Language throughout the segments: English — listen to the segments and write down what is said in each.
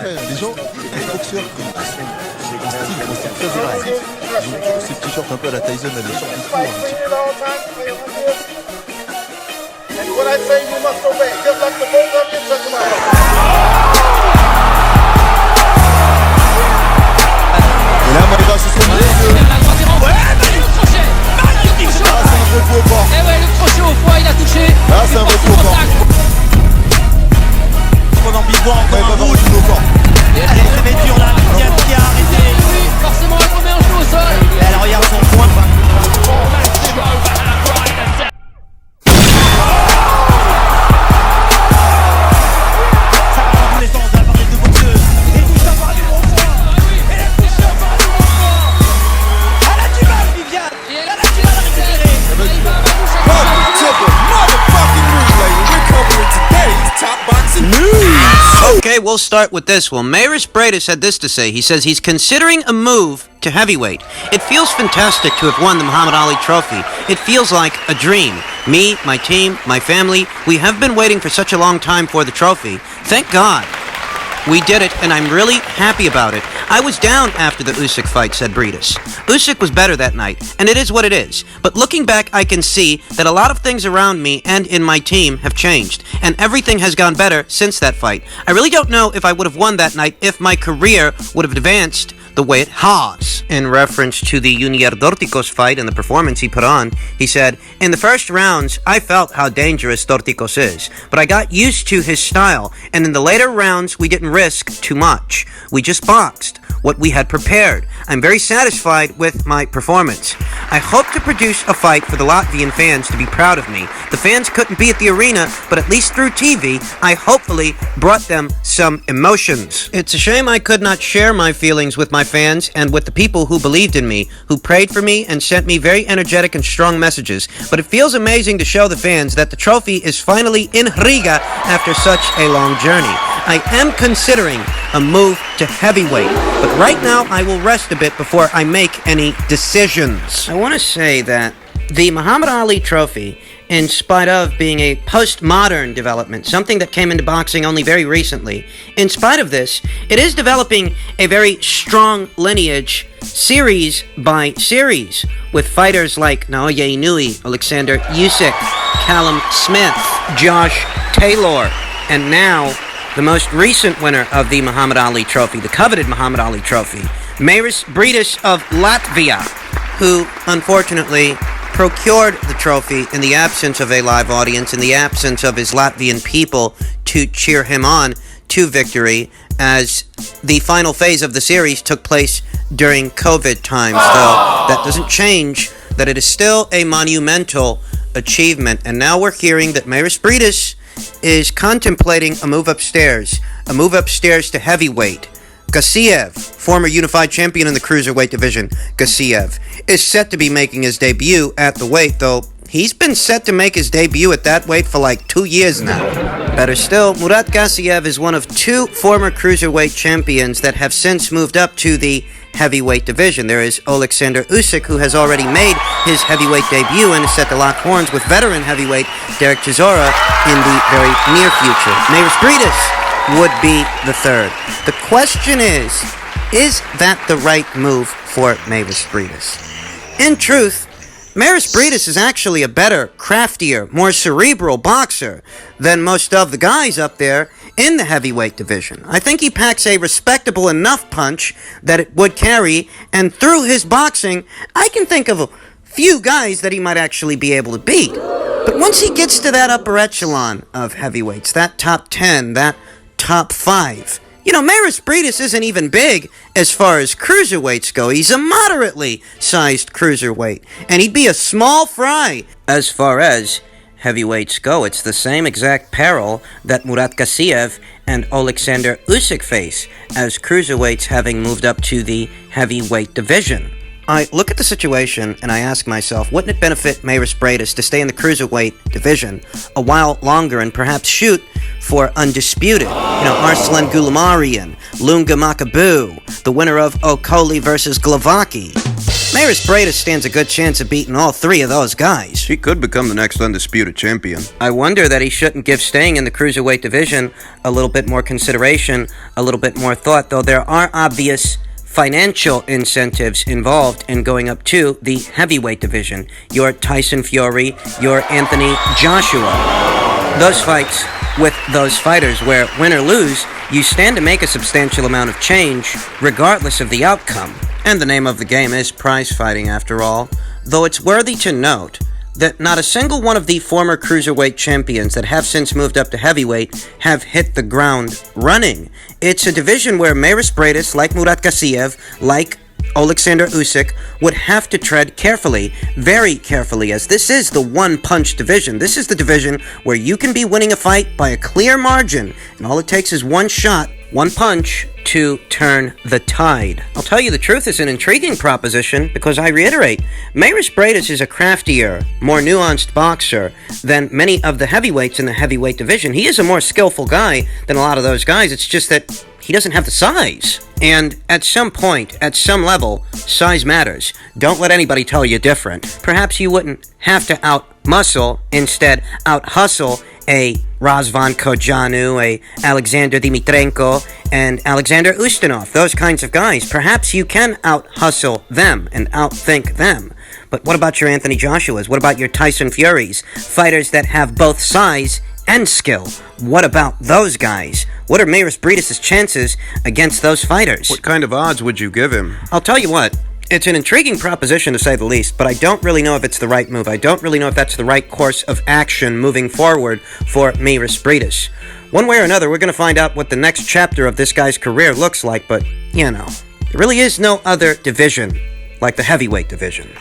Les gens, les boxeurs, un style très agressif. Ils ont ces t-shirts un peu à la Tyson, là, les shorts du cou, And when I say you must obey, just like the both of you touch my head. Et là, Maïva, ce sont les deux. Ouais, magnifique crochet. Magnifique shot. Ah, c'est un vrai coup au corps. Et ouais, le crochet au foie, il a touché. Là, c'est un vrai coup au corps. Pendant Bigouan, encore un rouge. Au corps. Allez, ça va être dur là, Diaz qui a arrêté. Oui, forcément, elle remet un genou au sol. Et elle regarde son point. Ça va dans tous les sens, la part des deux boxeuses. Et tout ça par du bon point. Et la touche par du bon point. Elle a du mal, Viviane. Et elle a du mal à récupérer. Okay, we'll start with this one. Breidis had this to say. He says he's considering a move to heavyweight. It feels fantastic to have won the Muhammad Ali Trophy. It feels like a dream. Me, my team, my family, we have been waiting for such a long time for the trophy. Thank God. We did it, and I'm really happy about it. I was down after the Usyk fight, said Breidis. Usyk was better that night, and it is what it is. But looking back, I can see that a lot of things around me and in my team have changed, and everything has gone better since that fight. I really don't know if I would have won that night if my career would have advanced the way it has. In reference to the Junior Dorticos fight and the performance he put on, he said, "In the first rounds, I felt how dangerous Dorticos is, but I got used to his style, and in the later rounds, we didn't risk too much. We just boxed what we had prepared. I'm very satisfied with my performance. I hope to produce a fight for the Latvian fans to be proud of me. The fans couldn't be at the arena, but at least through TV, I hopefully brought them some emotions. It's a shame I could not share my feelings with my fans and with the people who believed in me, who prayed for me and sent me very energetic and strong messages. But it feels amazing to show the fans that the trophy is finally in Riga after such a long journey. I am considering a move to heavyweight, but right now I will rest a bit before I make any decisions." I want to say that the Muhammad Ali Trophy, in spite of being a postmodern development, something that came into boxing only very recently, in spite of this, it is developing a very strong lineage series by series, with fighters like Naoya Inoue, Alexander Usyk, Callum Smith, Josh Taylor, and now the most recent winner of the Muhammad Ali Trophy, the coveted Muhammad Ali Trophy, Breidis of Latvia, who unfortunately procured the trophy in the absence of a live audience, in the absence of his Latvian people to cheer him on to victory, as the final phase of the series took place during COVID times, though that doesn't change that it is still a monumental achievement. And now we're hearing that Breidis is contemplating a move upstairs to heavyweight. Gassiev, former unified champion in the cruiserweight division, Gassiev, is set to be making his debut at the weight, though he's been set to make his debut at that weight for like 2 years now. Better still, Murat Gassiev is one of 2 former cruiserweight champions that have since moved up to the heavyweight division. There is Alexander Usyk, who has already made his heavyweight debut and is set to lock horns with veteran heavyweight Derek Chisora in the very near future. Breidis would be the third. The question is that the right move for Breidis? In truth, Breidis is actually a better, craftier, more cerebral boxer than most of the guys up there in the heavyweight division. I think he packs a respectable enough punch that it would carry, and through his boxing, I can think of a few guys that he might actually be able to beat. But once he gets to that upper echelon of heavyweights, that top 10, that top 5, Breidis isn't even big as far as cruiserweights go. He's a moderately sized cruiserweight, and he'd be a small fry as far as heavyweights go. It's the same exact peril that Murat Gassiev and Alexander Usyk face as cruiserweights, having moved up to the heavyweight division. I look at the situation and I ask myself, wouldn't it benefit Breidis to stay in the cruiserweight division a while longer and perhaps shoot for undisputed? Arslan Gulamarian, Lunga Makabu, the winner of Okoli versus Glavaki. Maris Breidis stands a good chance of beating all three of those guys. He could become the next undisputed champion. I wonder that he shouldn't give staying in the cruiserweight division a little bit more consideration, a little bit more thought, though there are obvious financial incentives involved in going up to the heavyweight division. Your Tyson Fury, your Anthony Joshua. Those fights with those fighters where, win or lose, you stand to make a substantial amount of change regardless of the outcome. And the name of the game is prize fighting, after all. Though it's worthy to note that not a single one of the former cruiserweight champions that have since moved up to heavyweight have hit the ground running. It's a division where Maris Breidis, like Murat Gassiev, like Alexander Usyk, would have to tread carefully, very carefully, as this is the one-punch division. This is the division where you can be winning a fight by a clear margin, and all it takes is one shot, one punch, to turn the tide. I'll tell you the truth, it's an intriguing proposition because I reiterate, Maris Breidis is a craftier, more nuanced boxer than many of the heavyweights in the heavyweight division. He is a more skillful guy than a lot of those guys. It's just that he doesn't have the size. And at some point, at some level, size matters. Don't let anybody tell you different. Perhaps you wouldn't have to out-muscle, instead out-hustle a Razvan Kojanu, a Alexander Dimitrenko, and Alexander Ustinov, those kinds of guys. Perhaps you can out-hustle them and outthink them. But what about your Anthony Joshuas? What about your Tyson Furies? Fighters that have both size and skill. What about those guys? What are Maris Breidis' chances against those fighters? What kind of odds would you give him? I'll tell you what. It's an intriguing proposition, to say the least, but I don't really know if it's the right move. I don't really know if that's the right course of action moving forward for Maris Breidis. One way or another, we're going to find out what the next chapter of this guy's career looks like, but, you know, there really is no other division like the heavyweight division.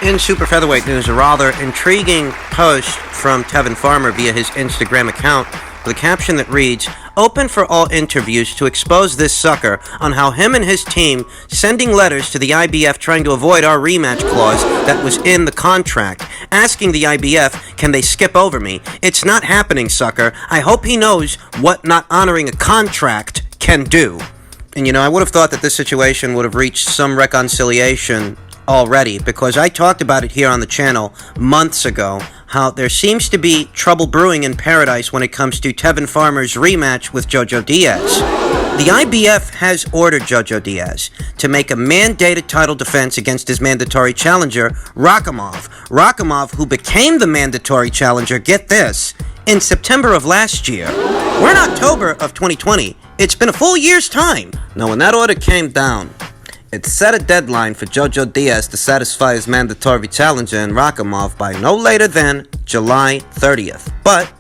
In super featherweight news, a rather intriguing post from Tevin Farmer via his Instagram account with a caption that reads, "Open for all interviews to expose this sucker on how him and his team sending letters to the IBF trying to avoid our rematch clause that was in the contract, asking the IBF, can they skip over me? It's not happening, sucker. I hope he knows what not honoring a contract can do." And you know, I would have thought that this situation would have reached some reconciliation already, because I talked about it here on the channel months ago, how there seems to be trouble brewing in paradise when it comes to Tevin Farmer's rematch with Jojo Diaz. The IBF has ordered Jojo Diaz to make a mandated title defense against his mandatory challenger, Rakhimov. Rakhimov, who became the mandatory challenger, get this, in September of last year. We're in October of 2020. It's been a full year's time. Now, when that order came down, it set a deadline for Jojo Diaz to satisfy his mandatory challenger in Rakhimov by no later than July 30th. But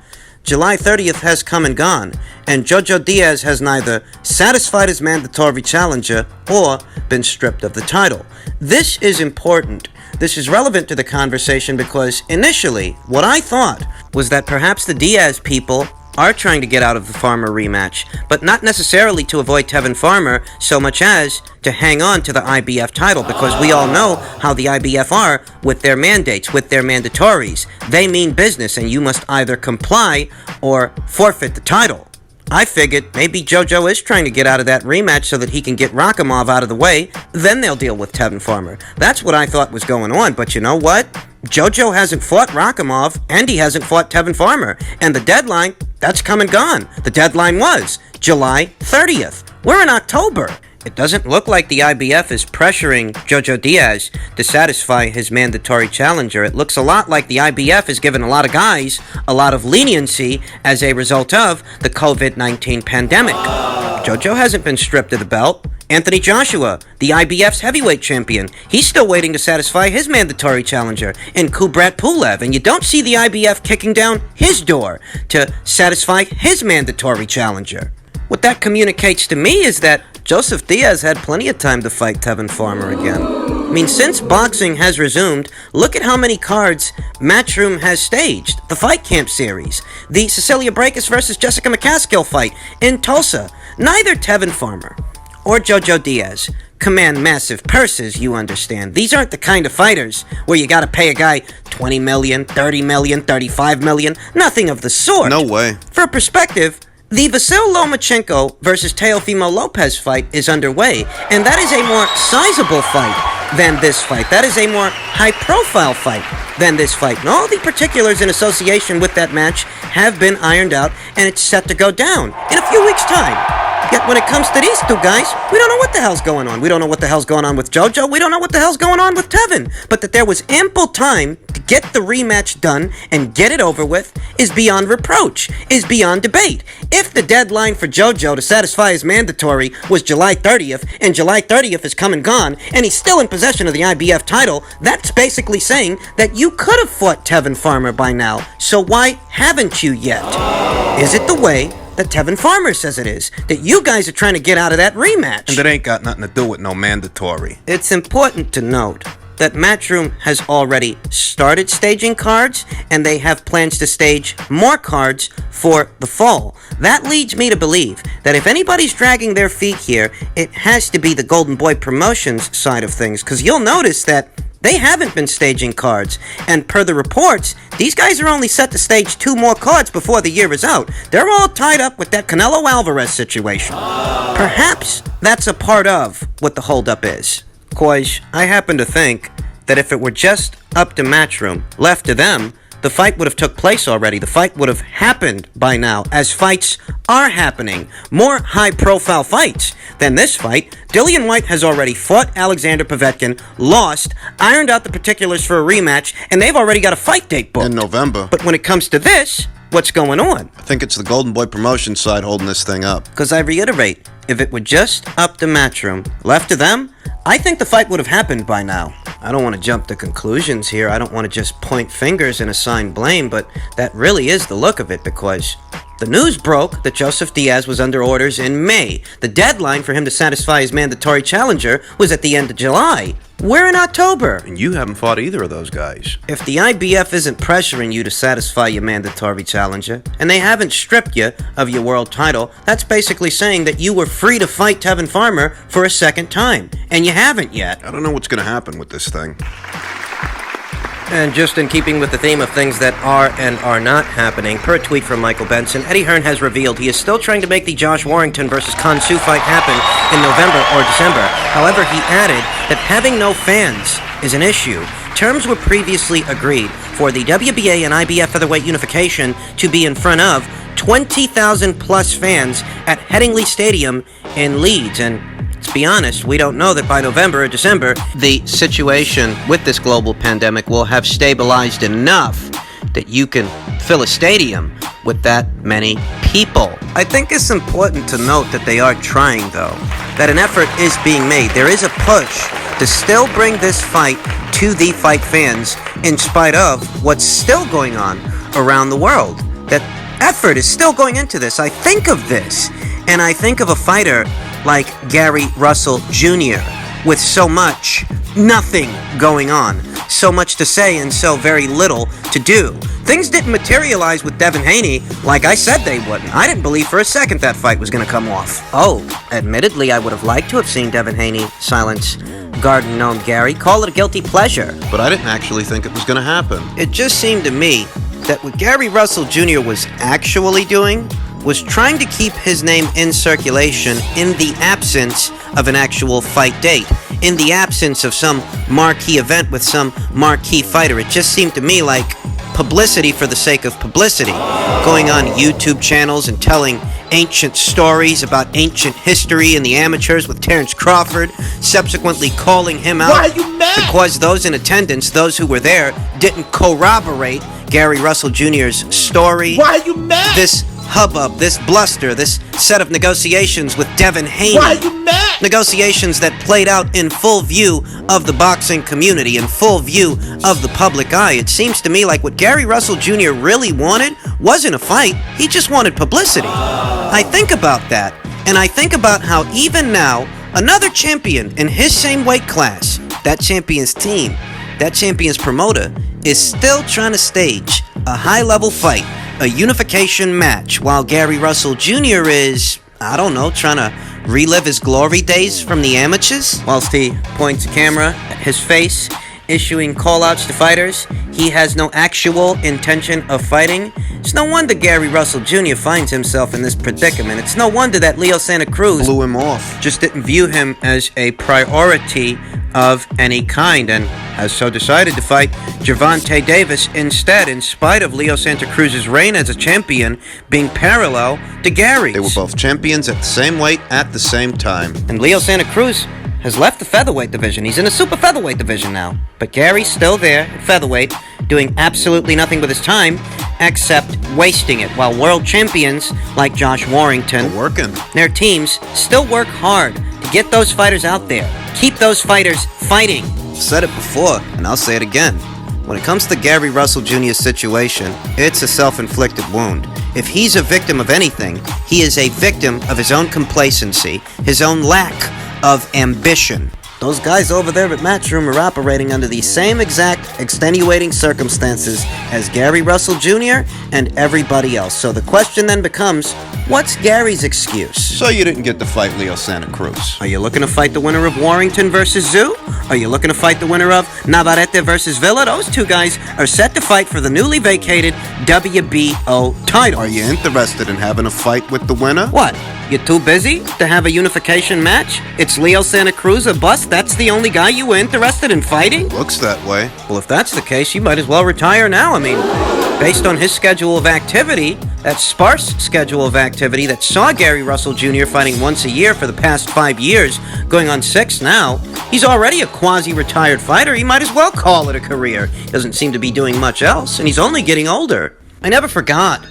July 30th has come and gone, and Jojo Diaz has neither satisfied his mandatory challenger or been stripped of the title. This is important. This is relevant to the conversation because initially, what I thought was that perhaps the Diaz people are trying to get out of the Farmer rematch, but not necessarily to avoid Tevin Farmer so much as to hang on to the IBF title, because we all know how the IBF are with their mandates, with their mandatories. They mean business, and you must either comply or forfeit the title. I figured maybe Jojo is trying to get out of that rematch so that he can get Rakhimov out of the way, then they'll deal with Tevin Farmer. That's what I thought was going on, but you know what? Jojo hasn't fought Rakhimov, and he hasn't fought Tevin Farmer. And the deadline, that's come and gone. The deadline was July 30th. We're in October. It doesn't look like the IBF is pressuring Jojo Diaz to satisfy his mandatory challenger. It looks a lot like the IBF has given a lot of guys a lot of leniency as a result of the COVID-19 pandemic. Jojo hasn't been stripped of the belt. Anthony Joshua, the IBF's heavyweight champion, he's still waiting to satisfy his mandatory challenger in Kubrat Pulev, and you don't see the IBF kicking down his door to satisfy his mandatory challenger. What that communicates to me is that Joseph Diaz had plenty of time to fight Tevin Farmer again. I mean, since boxing has resumed, look at how many cards Matchroom has staged. The Fight Camp series, the Cecilia Brækhus versus Jessica McCaskill fight in Tulsa. Neither Tevin Farmer or Jojo Diaz command massive purses, you understand. These aren't the kind of fighters where you gotta pay a guy $20 million, $30 million, $35 million. Nothing of the sort. No way. For perspective, the Vasil Lomachenko versus Teofimo Lopez fight is underway, and that is a more sizable fight than this fight. That is a more high-profile fight than this fight. And all the particulars in association with that match have been ironed out, and it's set to go down in a few weeks' time. Yet when it comes to these two guys, we don't know what the hell's going on. We don't know what the hell's going on with JoJo. We don't know what the hell's going on with Tevin. But that there was ample time to get the rematch done and get it over with is beyond reproach, is beyond debate. If the deadline for JoJo to satisfy his mandatory was July 30th, and July 30th is come and gone, and he's still in possession of the IBF title, that's basically saying that you could have fought Tevin Farmer by now. So why haven't you yet? Is it the way that Tevin Farmer says it is, that you guys are trying to get out of that rematch? And it ain't got nothing to do with no mandatory. It's important to note that Matchroom has already started staging cards, and they have plans to stage more cards for the fall. That leads me to believe that if anybody's dragging their feet here, it has to be the Golden Boy Promotions side of things, because you'll notice that they haven't been staging cards, and per the reports, these guys are only set to stage 2 more cards before the year is out. They're all tied up with that Canelo Alvarez situation. Perhaps that's a part of what the holdup is. Cause I happen to think that if it were just up to Matchroom, left to them, the fight would have took place already. The fight would have happened by now, as fights are happening. More high-profile fights than this fight. Dillian White has already fought Alexander Povetkin, lost, ironed out the particulars for a rematch, and they've already got a fight date booked. In November. But when it comes to this, what's going on? I think it's the Golden Boy Promotion side holding this thing up. Because I reiterate, if it were just up to Matchroom, left to them, I think the fight would have happened by now. I don't want to jump to conclusions here. I don't want to just point fingers and assign blame, but that really is the look of it, because the news broke that Joseph Diaz was under orders in May. The deadline for him to satisfy his mandatory challenger was at the end of July. We're in October. And you haven't fought either of those guys. If the IBF isn't pressuring you to satisfy your mandatory challenger, and they haven't stripped you of your world title, that's basically saying that you were free to fight Tevin Farmer for a second time. And you haven't yet. I don't know what's going to happen with this thing. And just in keeping with the theme of things that are and are not happening, per a tweet from Michael Benson, Eddie Hearn has revealed he is still trying to make the Josh Warrington versus Kansu fight happen in November or December. However, he added that having no fans is an issue. Terms were previously agreed for the WBA and IBF featherweight unification to be in front of 20,000 plus fans at Headingley Stadium in Leeds, and to be honest, we don't know that by November or December, the situation with this global pandemic will have stabilized enough that you can fill a stadium with that many people. I think it's important to note that they are trying, though, that an effort is being made. There is a push to still bring this fight to the fight fans in spite of what's still going on around the world. That effort is still going into this. I think of this, and I think of a fighter like Gary Russell Jr. with so much nothing going on, so much to say and so very little to do. Things didn't materialize with Devin Haney like I said they wouldn't. I didn't believe for a second that fight was going to come off. Oh, admittedly, I would have liked to have seen Devin Haney silence Garden Gnome Gary, call it a guilty pleasure. But I didn't actually think it was going to happen. It just seemed to me that what Gary Russell Jr. was actually doing was trying to keep his name in circulation in the absence of an actual fight date, in the absence of some marquee event with some marquee fighter. It just seemed to me like publicity for the sake of publicity, going on YouTube channels and telling ancient stories about ancient history in the amateurs with Terrence Crawford, subsequently calling him out. Why are you mad? Because those in attendance, those who were there, didn't corroborate Gary Russell Jr.'s story. Why are you mad? This hubbub, this bluster, this set of negotiations with Devin Haney. Why are you mad? Negotiations that played out in full view of the boxing community, in full view of the public eye. It seems to me like what Gary Russell Jr. really wanted wasn't a fight, he just wanted publicity. I think about that, and I think about how even now, another champion in his same weight class, that champion's team, that champion's promoter, is still trying to stage a high-level fight, a unification match, while Gary Russell Jr. is, I don't know, trying to relive his glory days from the amateurs. Whilst he points a camera at his face, issuing call-outs to fighters, he has no actual intention of fighting. It's no wonder Gary Russell Jr. finds himself in this predicament. It's no wonder that Leo Santa Cruz Blew him off. just didn't view him as a priority of any kind, and has so decided to fight Gervonta Davis instead, in spite of Leo Santa Cruz's reign as a champion being parallel to Gary's. They were both champions at the same weight at the same time. And Leo Santa Cruz has left the featherweight division. He's in the super featherweight division now. But Gary's still there at featherweight, doing absolutely nothing with his time except wasting it, while world champions like Josh Warrington, They're working. their teams still work hard to get those fighters out there, keep those fighters fighting. Said it before, and I'll say it again. When it comes to Gary Russell Jr.'s situation, it's a self-inflicted wound. If he's a victim of anything, he is a victim of his own complacency, his own lack of ambition. Those guys over there at Matchroom are operating under the same exact extenuating circumstances as Gary Russell Jr. and everybody else. So the question then becomes, what's Gary's excuse? So you didn't get to fight Leo Santa Cruz. Are you looking to fight the winner of Warrington versus Zoo? Are you looking to fight the winner of Navarrete versus Villa? Those two guys are set to fight for the newly vacated WBO title. Are you interested in having a fight with the winner? What? You're too busy to have a unification match? It's Leo Santa Cruz or bust? That's the only guy you were interested in fighting? Looks that way. Well, if that's the case, you might as well retire now. I mean, based on his schedule of activity, that sparse schedule of activity that saw Gary Russell Jr. fighting once a year for the past 5 years, going on 6 now, he's already a quasi-retired fighter. He might as well call it a career. Doesn't seem to be doing much else, and he's only getting older. I never forgot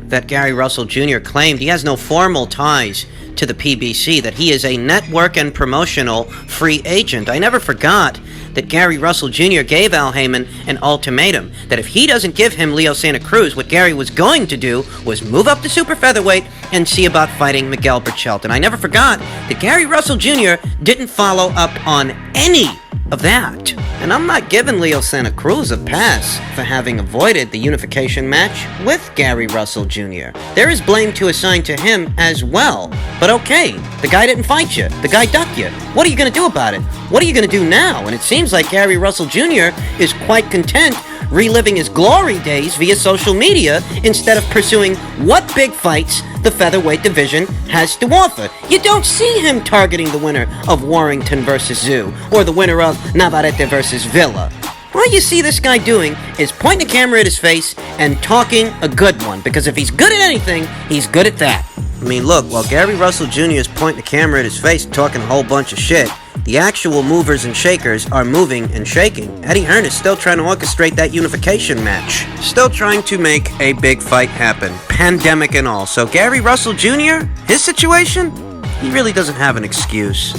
that Gary Russell Jr. claimed he has no formal ties to the PBC, that he is a network and promotional free agent. I never forgot that Gary Russell Jr. gave Al Heyman an ultimatum, that if he doesn't give him Leo Santa Cruz, what Gary was going to do was move up to super featherweight and see about fighting Miguel Berchelt. And I never forgot that Gary Russell Jr. didn't follow up on any of that. And I'm not giving Leo Santa Cruz a pass for having avoided the unification match with Gary Russell Jr. There is blame to assign to him as well. But okay, the guy didn't fight you. The guy ducked you. What are you going to do about it? What are you going to do now? And it seems like Gary Russell Jr. is quite content reliving his glory days via social media instead of pursuing what big fights the featherweight division has to offer. You don't see him targeting the winner of Warrington versus Zoo or the winner of Navarrete versus Villa. All you see this guy doing is pointing the camera at his face and talking a good one, because if he's good at anything, he's good at that. I mean, look, while Gary Russell Jr. is pointing the camera at his face and talking a whole bunch of shit, the actual movers and shakers are moving and shaking. Eddie Hearn is still trying to orchestrate that unification match. Still trying to make a big fight happen. Pandemic and all. So Gary Russell Jr., his situation, he really doesn't have an excuse.